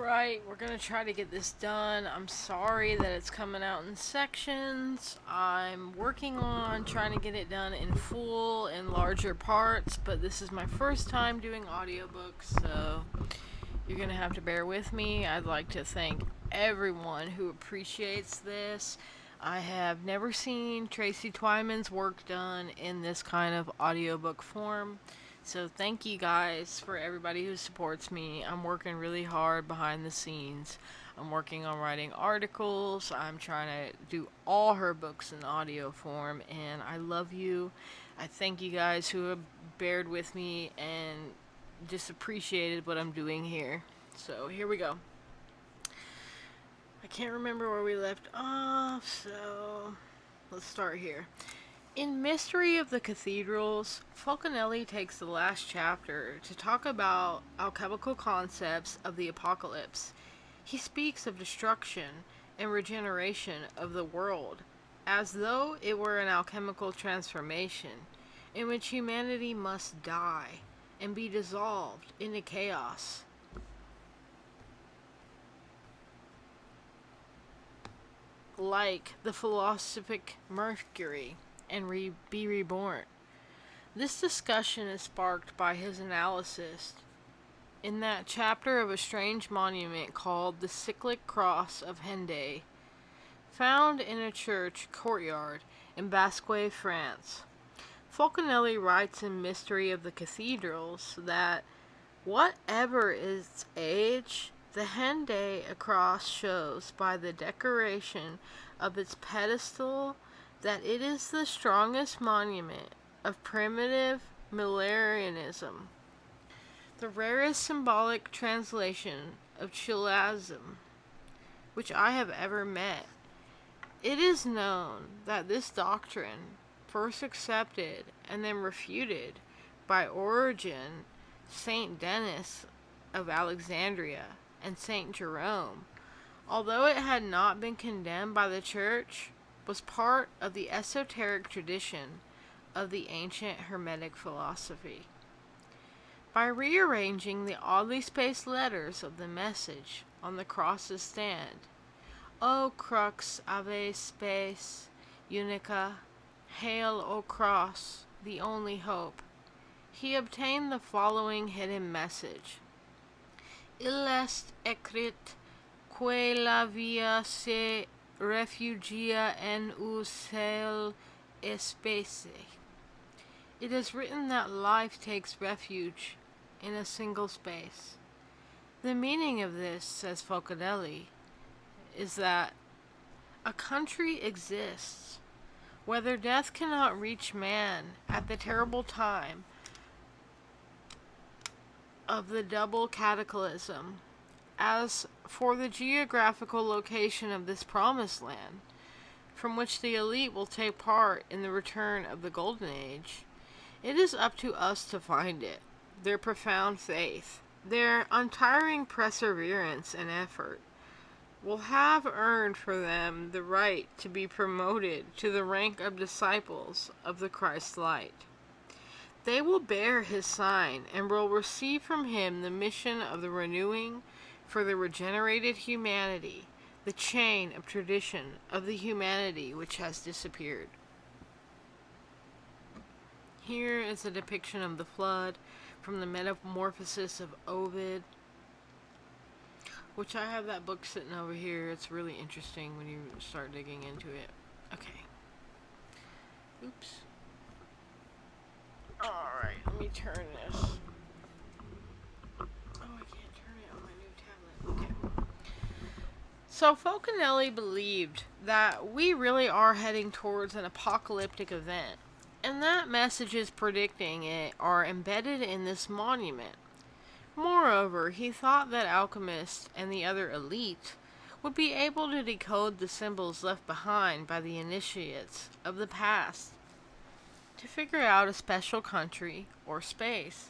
Alright, we're gonna try to get this done. I'm sorry that it's coming out in sections. I'm working on trying to get it done in full and larger parts, but this is my first time doing audiobooks, so you're gonna have to bear with me. I'd like to thank everyone who appreciates this. I have never seen Tracy Twyman's work done in this kind of audiobook form. So thank you guys for everybody who supports me. I'm working really hard behind the scenes. I'm working on writing articles. I'm trying to do all her books in audio form, and I love you. I thank you guys who have bared with me and just appreciated what I'm doing here. So here we go. I can't remember where we left off, so let's start here. In Mystery of the Cathedrals, Falconelli takes the last chapter to talk about alchemical concepts of the apocalypse. He speaks of destruction and regeneration of the world, as though it were an alchemical transformation, in which humanity must die and be dissolved into chaos. Like the philosophic Mercury, and be reborn. This discussion is sparked by his analysis in that chapter of a strange monument called the Cyclic Cross of Hendaye, found in a church courtyard in Basque, France. Falconelli writes in Mystery of the Cathedrals that, whatever its age, the Hendaye cross shows by the decoration of its pedestal that it is the strongest monument of primitive Millenarianism, the rarest symbolic translation of Chilasm which I have ever met. It is known that this doctrine, first accepted and then refuted by Origen, Saint Denis of Alexandria, and Saint Jerome, although it had not been condemned by the Church, was part of the esoteric tradition of the ancient Hermetic philosophy. By rearranging the oddly spaced letters of the message on the cross's stand, O crux ave spes unica, hail O cross, the only hope, he obtained the following hidden message. Illest ecrit que la via se refugia en un seul espace. It is written that life takes refuge in a single space. The meaning of this, says Falconelli, is that a country exists, whether death cannot reach man at the terrible time of the double cataclysm. As for the geographical location of this promised land, from which the elite will take part in the return of the Golden Age, it is up to us to find it. Their profound faith, their untiring perseverance and effort, will have earned for them the right to be promoted to the rank of disciples of the Christ light. They will bear his sign and will receive from him the mission of the renewing for the regenerated humanity, the chain of tradition of the humanity which has disappeared. Here is a depiction of the flood from the Metamorphosis of Ovid, which I have that book sitting over here. It's really interesting when you start digging into it. Okay. Oops. Alright, let me turn this. So Falconelli believed that we really are heading towards an apocalyptic event, and that messages predicting it are embedded in this monument. Moreover, he thought that alchemists and the other elite would be able to decode the symbols left behind by the initiates of the past to figure out a special country or space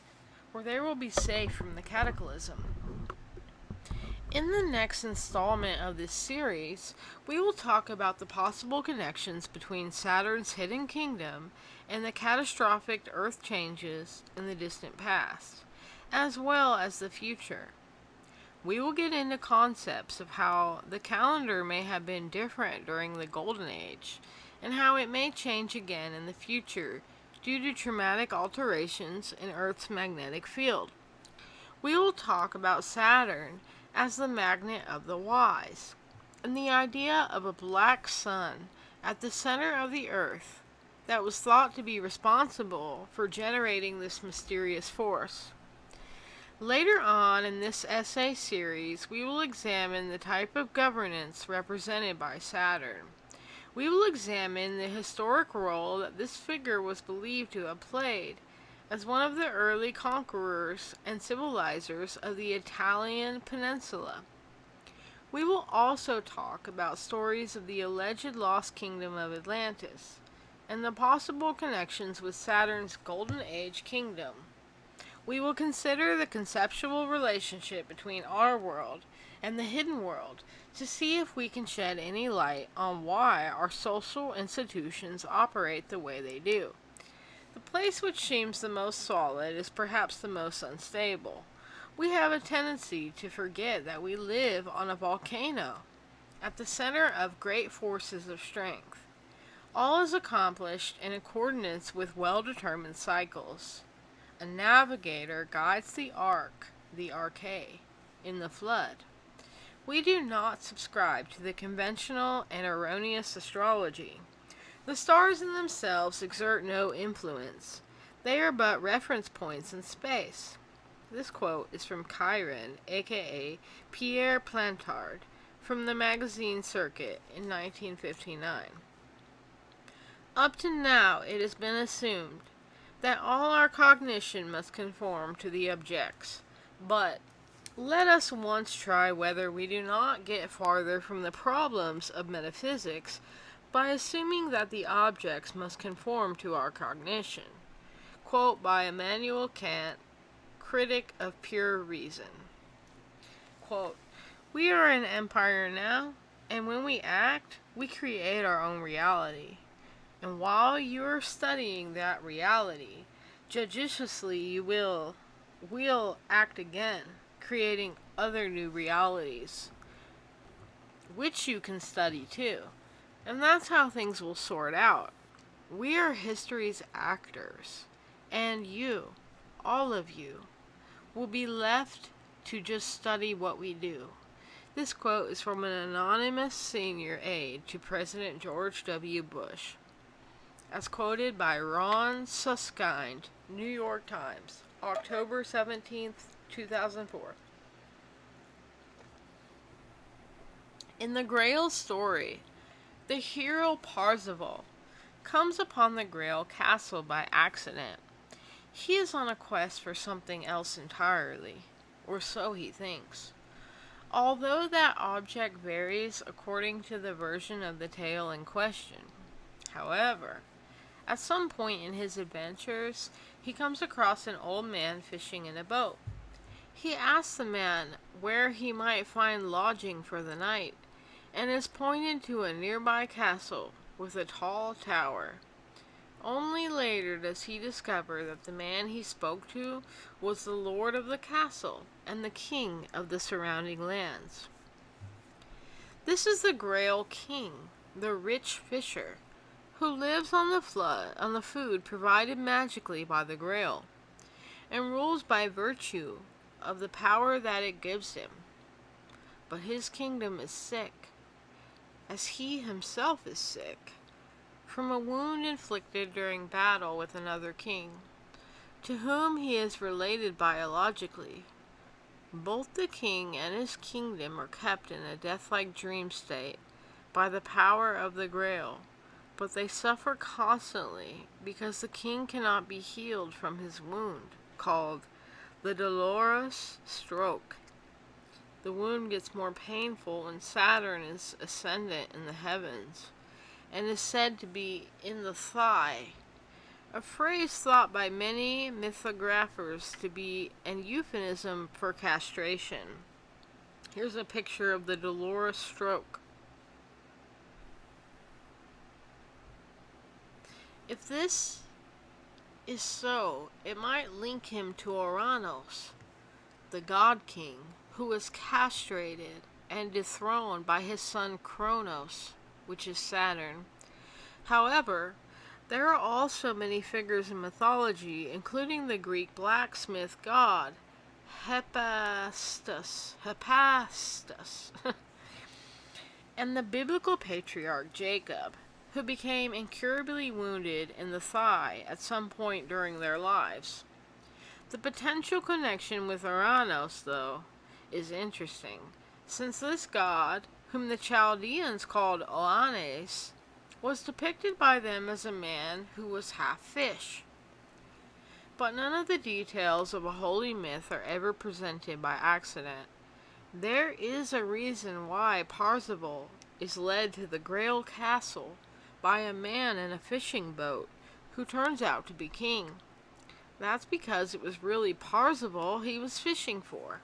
where they will be safe from the cataclysm. In the next installment of this series, we will talk about the possible connections between Saturn's hidden kingdom and the catastrophic Earth changes in the distant past, as well as the future. We will get into concepts of how the calendar may have been different during the Golden Age, and how it may change again in the future due to dramatic alterations in Earth's magnetic field. We will talk about Saturn as the magnet of the wise, and the idea of a black sun at the center of the Earth that was thought to be responsible for generating this mysterious force. Later on in this essay series, we will examine the type of governance represented by Saturn. We will examine the historic role that this figure was believed to have played as one of the early conquerors and civilizers of the Italian peninsula. We will also talk about stories of the alleged lost kingdom of Atlantis and the possible connections with Saturn's Golden Age kingdom. We will consider the conceptual relationship between our world and the hidden world to see if we can shed any light on why our social institutions operate the way they do. The place which seems the most solid is perhaps the most unstable. We have a tendency to forget that we live on a volcano, at the center of great forces of strength. All is accomplished in accordance with well-determined cycles. A navigator guides the ark, the arche, in the flood. We do not subscribe to the conventional and erroneous astrology. The stars in themselves exert no influence. They are but reference points in space. This quote is from Chiron, aka Pierre Plantard, from the magazine Circuit in 1959. Up to now, it has been assumed that all our cognition must conform to the objects, but let us once try whether we do not get farther from the problems of metaphysics by assuming that the objects must conform to our cognition. Quote by Immanuel Kant, critic of pure reason. Quote, "We are an empire now, and when we act, we create our own reality. And while you are studying that reality, judiciously you will act again, creating other new realities, which you can study too. And that's how things will sort out. We are history's actors, and you, all of you, will be left to just study what we do." This quote is from an anonymous senior aide to President George W. Bush, as quoted by Ron Suskind, New York Times, October 17th, 2004. In the Grail story, the hero Parzival comes upon the Grail castle by accident. He is on a quest for something else entirely, or so he thinks. Although that object varies according to the version of the tale in question. However, at some point in his adventures, he comes across an old man fishing in a boat. He asks the man where he might find lodging for the night, and is pointed to a nearby castle with a tall tower. Only later does he discover that the man he spoke to was the lord of the castle and the king of the surrounding lands. This is the Grail King, the rich fisher, who lives on the food provided magically by the Grail, and rules by virtue of the power that it gives him. But his kingdom is sick, as he himself is sick, from a wound inflicted during battle with another king, to whom he is related biologically. Both the king and his kingdom are kept in a death-like dream state by the power of the Grail, but they suffer constantly because the king cannot be healed from his wound, called the dolorous stroke. The wound gets more painful when Saturn is ascendant in the heavens, and is said to be in the thigh, a phrase thought by many mythographers to be an euphemism for castration. Here's a picture of the dolorous stroke. If this is so, it might link him to Uranus, the God King, who was castrated and dethroned by his son Kronos, which is Saturn. However, there are also many figures in mythology, including the Greek blacksmith god Hephaestus, and the biblical patriarch Jacob, who became incurably wounded in the thigh at some point during their lives. The potential connection with Uranus, though, is interesting, since this god, whom the Chaldeans called Oannes, was depicted by them as a man who was half fish. But none of the details of a holy myth are ever presented by accident. There is a reason why Parzival is led to the Grail Castle by a man in a fishing boat who turns out to be king. That's because it was really Parzival he was fishing for.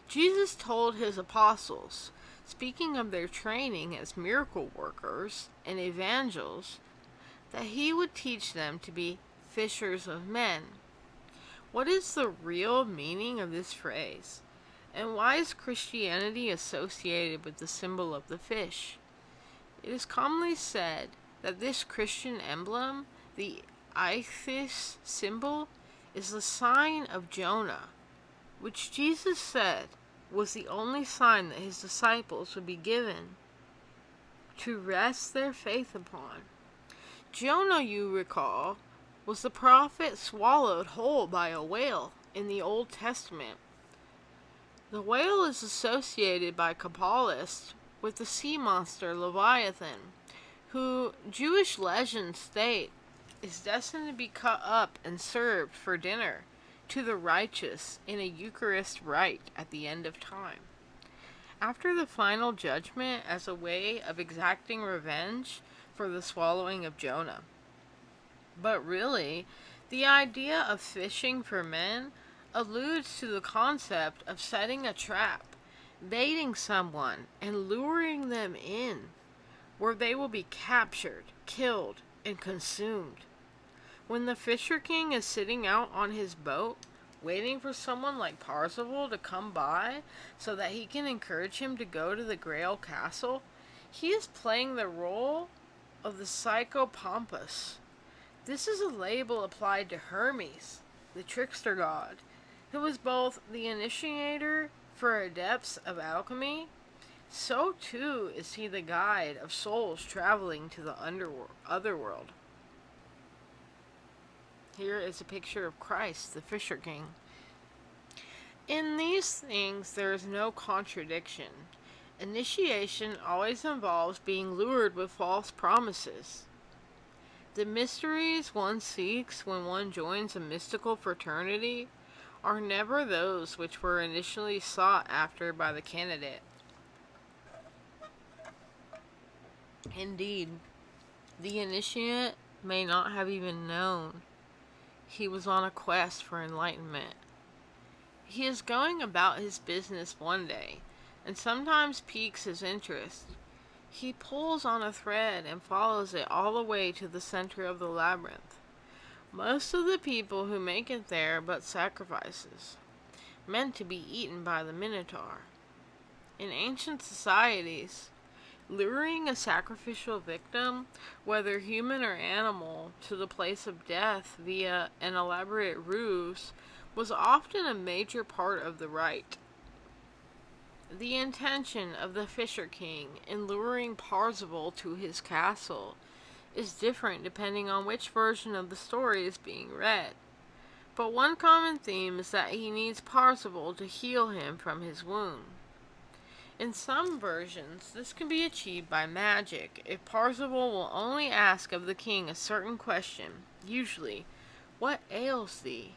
Jesus told his apostles, speaking of their training as miracle workers and evangelists, that he would teach them to be fishers of men. What is the real meaning of this phrase? And why is Christianity associated with the symbol of the fish? It is commonly said that this Christian emblem, the ichthys symbol, is the sign of Jonah, which Jesus said was the only sign that his disciples would be given to rest their faith upon. Jonah, you recall, was the prophet swallowed whole by a whale in the Old Testament. The whale is associated by Kabbalists with the sea monster Leviathan, who Jewish legends state is destined to be cut up and served for dinner to the righteous in a Eucharist rite at the end of time, after the final judgment, as a way of exacting revenge for the swallowing of Jonah. But really, the idea of fishing for men alludes to the concept of setting a trap, baiting someone, and luring them in, where they will be captured, killed, and consumed. When the Fisher King is sitting out on his boat, waiting for someone like Parzival to come by so that he can encourage him to go to the Grail Castle, he is playing the role of the Psychopompus. This is a label applied to Hermes, the trickster god, who was both the initiator for adepts of alchemy. So too is he the guide of souls traveling to the otherworld. Here is a picture of Christ, the Fisher King. In these things there is no contradiction. Initiation always involves being lured with false promises. The mysteries one seeks when one joins a mystical fraternity are never those which were initially sought after by the candidate. Indeed, the initiate may not have even known he was on a quest for enlightenment. He is going about his business one day, and sometimes piques his interest. He pulls on a thread and follows it all the way to the center of the labyrinth. Most of the people who make it there are but sacrifices, meant to be eaten by the Minotaur. In ancient societies, luring a sacrificial victim, whether human or animal, to the place of death via an elaborate ruse was often a major part of the rite. The intention of the Fisher King in luring Parzival to his castle is different depending on which version of the story is being read. But one common theme is that he needs Parzival to heal him from his wound. In some versions, this can be achieved by magic if Parzival will only ask of the king a certain question, usually, "What ails thee?"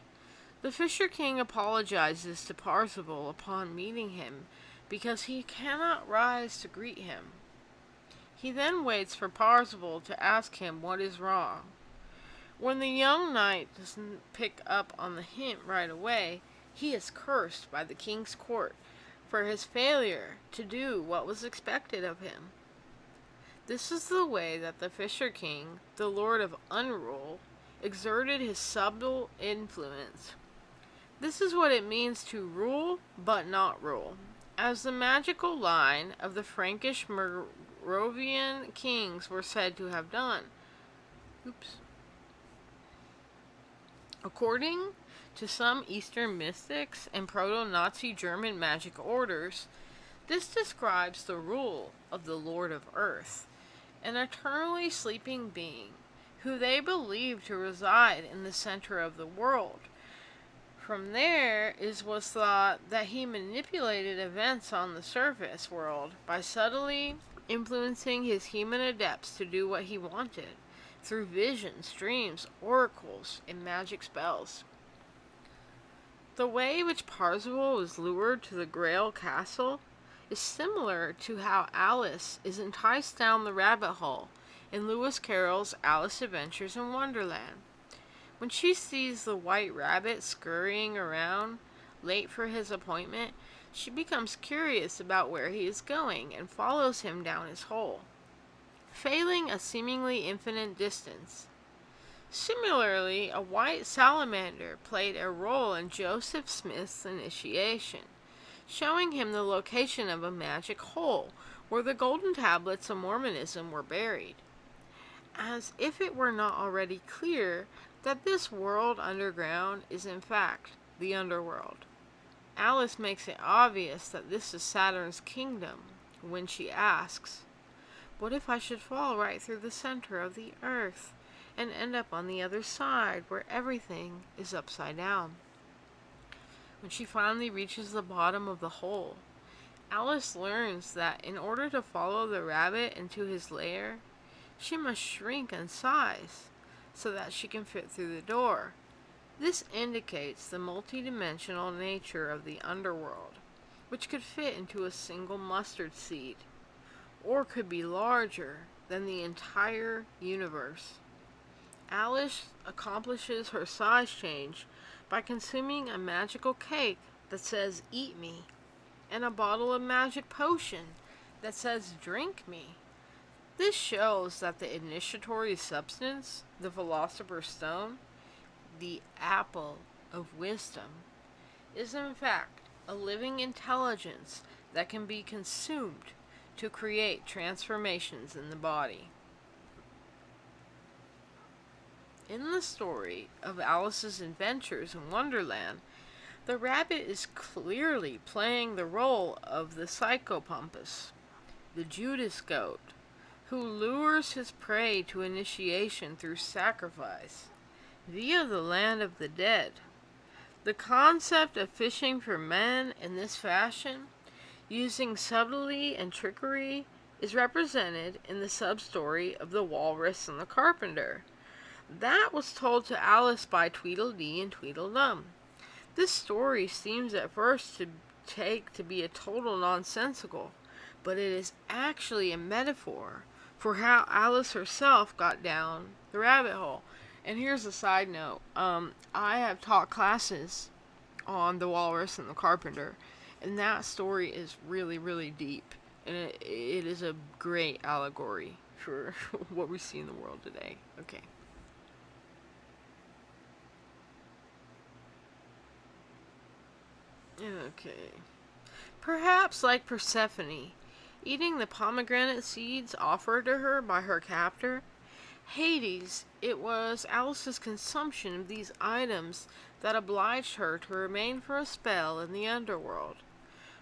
The Fisher King apologizes to Parzival upon meeting him because he cannot rise to greet him. He then waits for Parzival to ask him what is wrong. When the young knight doesn't pick up on the hint right away, he is cursed by the king's court for his failure to do what was expected of him. This is the way that the Fisher King, the Lord of Unrule, exerted his subtle influence. This is what it means to rule but not rule, as the magical line of the Frankish Merovingian kings were said to have done. Oops. According to some Eastern mystics and proto-Nazi German magic orders, this describes the rule of the Lord of Earth, an eternally sleeping being who they believe to reside in the center of the world. From there, it was thought that he manipulated events on the surface world by subtly influencing his human adepts to do what he wanted through visions, dreams, oracles, and magic spells. The way in which Parzival was lured to the Grail Castle is similar to how Alice is enticed down the rabbit hole in Lewis Carroll's Alice Adventures in Wonderland. When she sees the white rabbit scurrying around, late for his appointment, she becomes curious about where he is going and follows him down his hole, failing a seemingly infinite distance. Similarly, a white salamander played a role in Joseph Smith's initiation, showing him the location of a magic hole where the golden tablets of Mormonism were buried. As if it were not already clear that this world underground is in fact the underworld. Alice makes it obvious that this is Saturn's kingdom when she asks, "What if I should fall right through the center of the earth and end up on the other side where everything is upside down?" When she finally reaches the bottom of the hole, Alice learns that in order to follow the rabbit into his lair, she must shrink in size so that she can fit through the door. This indicates the multidimensional nature of the underworld, which could fit into a single mustard seed, or could be larger than the entire universe. Alice accomplishes her size change by consuming a magical cake that says "Eat me," and a bottle of magic potion that says "Drink me." This shows that the initiatory substance, the Philosopher's Stone, the apple of wisdom, is in fact a living intelligence that can be consumed to create transformations in the body. In the story of Alice's adventures in Wonderland, the rabbit is clearly playing the role of the psychopompus, the Judas goat, who lures his prey to initiation through sacrifice via the land of the dead. The concept of fishing for men in this fashion, using subtlety and trickery, is represented in the sub-story of the Walrus and the Carpenter. That was told to Alice by Tweedledee and Tweedledum. This story seems at first to be a total nonsensical, but it is actually a metaphor for how Alice herself got down the rabbit hole. And here's a side note. I have taught classes on the Walrus and the Carpenter, and that story is really, really deep. And it is a great allegory for what we see in the world today. Okay. Okay. Perhaps like Persephone, eating the pomegranate seeds offered to her by her captor, Hades, it was Alice's consumption of these items that obliged her to remain for a spell in the underworld.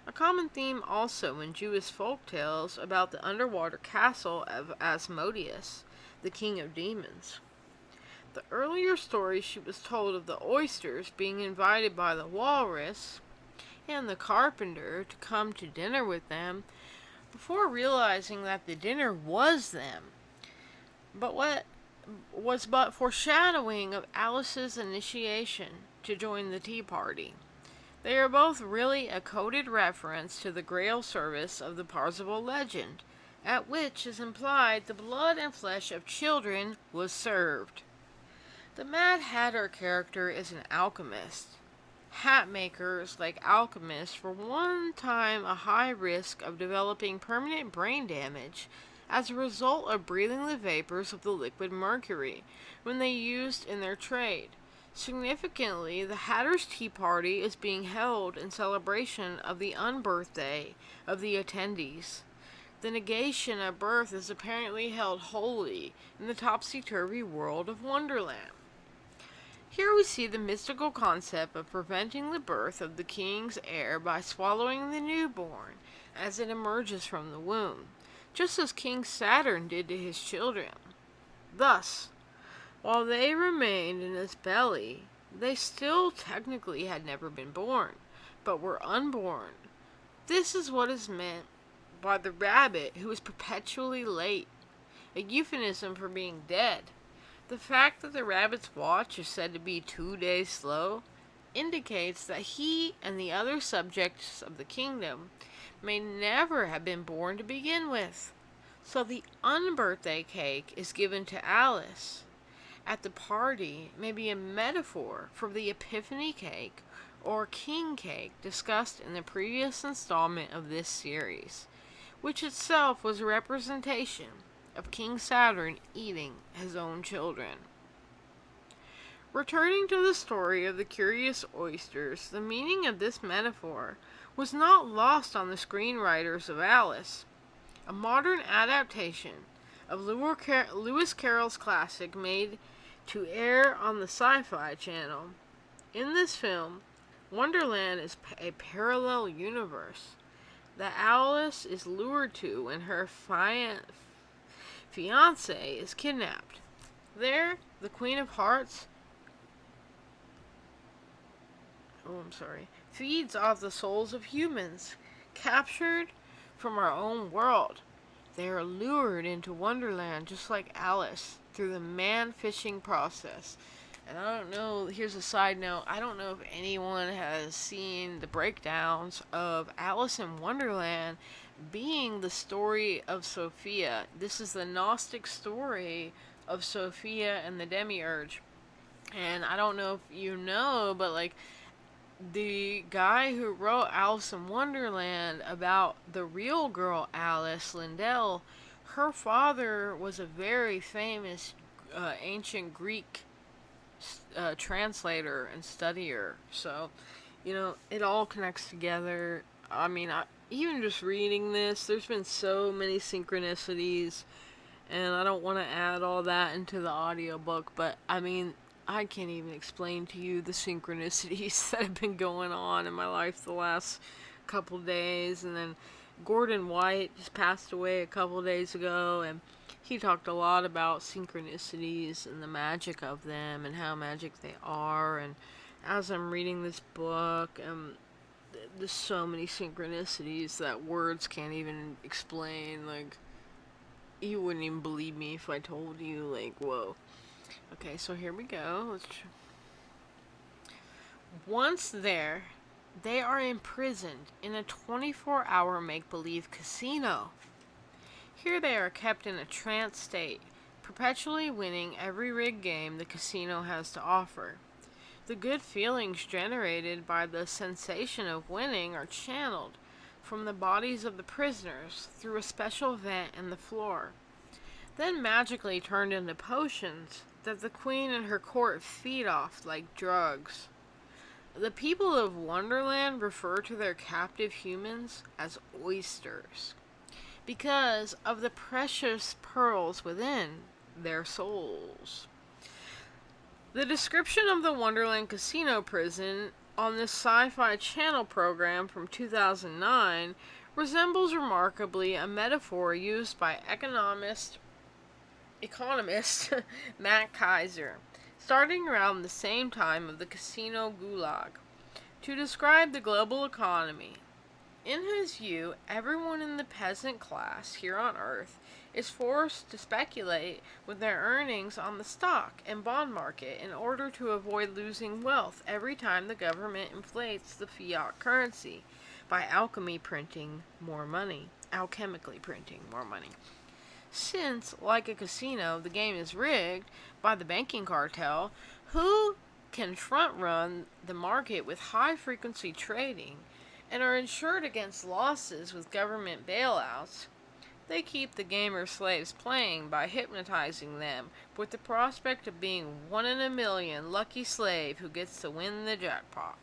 A common theme also in Jewish folk tales about the underwater castle of Asmodeus, the king of demons. The earlier story she was told of the oysters being invited by the walrus and the carpenter to come to dinner with them before realizing that the dinner was them. But what was but foreshadowing of Alice's initiation to join the tea party. They are both really a coded reference to the Grail service of the Parzival legend, at which is implied the blood and flesh of children was served. The Mad Hatter character is an alchemist. Hat makers, like alchemists, were one time a high risk of developing permanent brain damage as a result of breathing the vapors of the liquid mercury when they used in their trade. Significantly, the Hatter's Tea Party is being held in celebration of the unbirthday of the attendees. The negation of birth is apparently held holy in the topsy-turvy world of Wonderland. Here we see the mystical concept of preventing the birth of the king's heir by swallowing the newborn as it emerges from the womb, just as King Saturn did to his children. Thus, while they remained in his belly, they still technically had never been born, but were unborn. This is what is meant by the rabbit who is perpetually late, a euphemism for being dead. The fact that the rabbit's watch is said to be 2 days slow indicates that he and the other subjects of the kingdom may never have been born to begin with. So the unbirthday cake is given to Alice at the party may be a metaphor for the Epiphany cake or king cake discussed in the previous installment of this series, which itself was a representation of King Saturn eating his own children. Returning to the story of the curious oysters, the meaning of this metaphor was not lost on the screenwriters of Alice, a modern adaptation of Lewis Carroll's classic made to air on the Sci-Fi Channel. In this film, Wonderland is a parallel universe that Alice is lured to when her fiancé is kidnapped. There, the Queen of Hearts feeds off the souls of humans captured from our own world. They are lured into Wonderland just like Alice through the man-fishing process. And I don't know, here's a side note, I don't know if anyone has seen the breakdowns of Alice in Wonderland being the story of Sophia. This is the Gnostic story of Sophia and the Demiurge. And I don't know if you know, but like the guy who wrote Alice in Wonderland about the real girl Alice, Lindell, her father was a very famous ancient Greek translator and studier. So, it all connects together. I mean, even just reading this, there's been so many synchronicities, and I don't want to add all that into the audiobook, but I mean, I can't even explain to you the synchronicities that have been going on in my life the last couple days. And then Gordon White just passed away a couple days ago, and he talked a lot about synchronicities and the magic of them and how magic they are. And as I'm reading this book, there's so many synchronicities that words can't even explain. Like, you wouldn't even believe me if I told you, like, whoa. Okay, so here we go. Once there, they are imprisoned in a 24-hour make-believe casino. Here they are kept in a trance state, perpetually winning every rigged game the casino has to offer. The good feelings generated by the sensation of winning are channeled from the bodies of the prisoners through a special vent in the floor, then magically turned into potions that the queen and her court feed off like drugs. The people of Wonderland refer to their captive humans as oysters because of the precious pearls within their souls. The description of the Wonderland Casino prison on this Sci-Fi Channel program from 2009 resembles remarkably a metaphor used by economist Matt Kaiser, starting around the same time of the casino gulag, to describe the global economy. In his view, everyone in the peasant class here on Earth is forced to speculate with their earnings on the stock and bond market in order to avoid losing wealth every time the government inflates the fiat currency by alchemically printing more money. Since, like a casino, the game is rigged by the banking cartel, who can front-run the market with high-frequency trading and are insured against losses with government bailouts, They keep the gamer slaves playing by hypnotizing them with the prospect of being one in a million lucky slave who gets to win the jackpot.